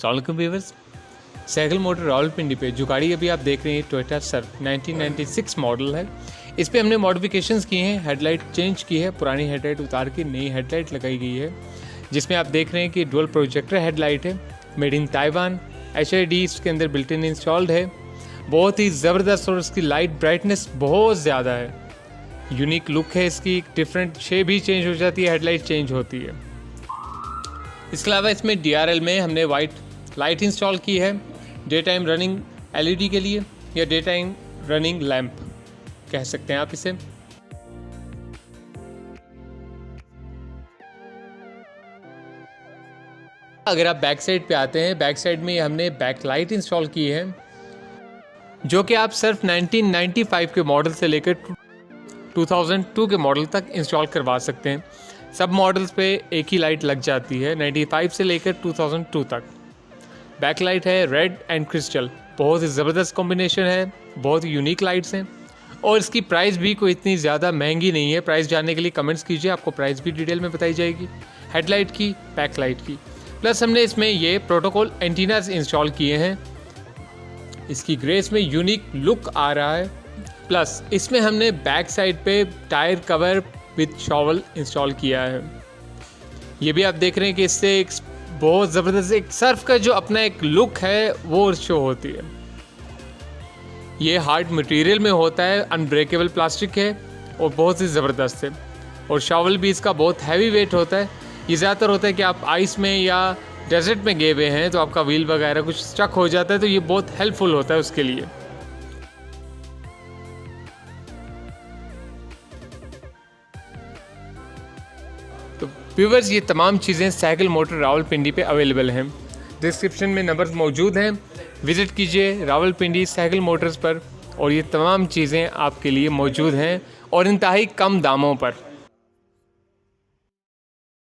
अस्सलामुअलैकुम viewers, cycle motor Rawalpindi पे जो गाड़ी अभी आप देख रहे हैं टोयोटा सर्फ 1996 मॉडल है। इस पे हमने मॉडिफिकेशंस किए हैं, हेडलाइट चेंज की है, पुरानी हेडलाइट उतार के नई हेडलाइट लगाई गई है, जिसमें आप देख रहे हैं कि डुअल प्रोजेक्टर हेडलाइट है, मेड इन ताइवान, HID इसके अंदर बिल्ट इन इंस्टॉल्ड है। बहुत ही ज़बरदस्त और इसकी लाइट ब्राइटनेस बहुत ज़्यादा है, यूनिक लुक है इसकी, डिफरेंट शेप भी चेंज हो जाती है, हेडलाइट चेंज होती है। इसके अलावा इसमें DRL में हमने वाइट लाइट इंस्टॉल की है, डे टाइम रनिंग LED के लिए या डे टाइम रनिंग लैंप कह सकते हैं आप इसे। अगर आप बैक साइड पे आते हैं, बैक साइड में हमने बैक लाइट इंस्टॉल की है, जो कि आप सिर्फ 1995 के मॉडल से लेकर 2002 के मॉडल तक इंस्टॉल करवा सकते हैं। सब मॉडल्स पे एक ही लाइट लग जाती है, 95 से लेकर 2002 तक। बैक लाइट है रेड एंड क्रिस्टल, बहुत ही ज़बरदस्त कॉम्बिनेशन है, बहुत ही यूनिक लाइट्स हैं और इसकी प्राइस भी कोई इतनी ज़्यादा महंगी नहीं है। प्राइस जानने के लिए कमेंट्स कीजिए, आपको प्राइस भी डिटेल में बताई जाएगी, हेडलाइट की, बैक लाइट की। प्लस हमने इसमें ये प्रोटोकॉल एंटीनास इंस्टॉल किए हैं, इसकी ग्रेस में यूनिक लुक आ रहा है। प्लस इसमें हमने बैक साइड पे tyre cover with shovel install किया है। ये भी आप देख रहे हैं कि इससे एक बहुत ज़बरदस्त एक सर्फ का जो अपना एक लुक है वो शो होती है। ये हार्ड मटेरियल में होता है, अनब्रेकेबल प्लास्टिक है और बहुत ही ज़बरदस्त है। और शॉवल भी इसका बहुत हैवी वेट होता है। ये ज़्यादातर होता है कि आप आइस में या डेजर्ट में गए हुए हैं तो आपका व्हील वगैरह कुछ स्टक हो जाता है, तो ये बहुत हेल्पफुल होता है उसके लिए। तो व्यूअर्स, ये तमाम चीज़ें साइकिल मोटर रावलपिंडी पे अवेलेबल हैं। डिस्क्रिप्शन में नंबर्स मौजूद हैं, विज़िट कीजिए रावलपिंडी साइकिल मोटर्स पर और ये तमाम चीज़ें आपके लिए मौजूद हैं और इंतहाई कम दामों पर।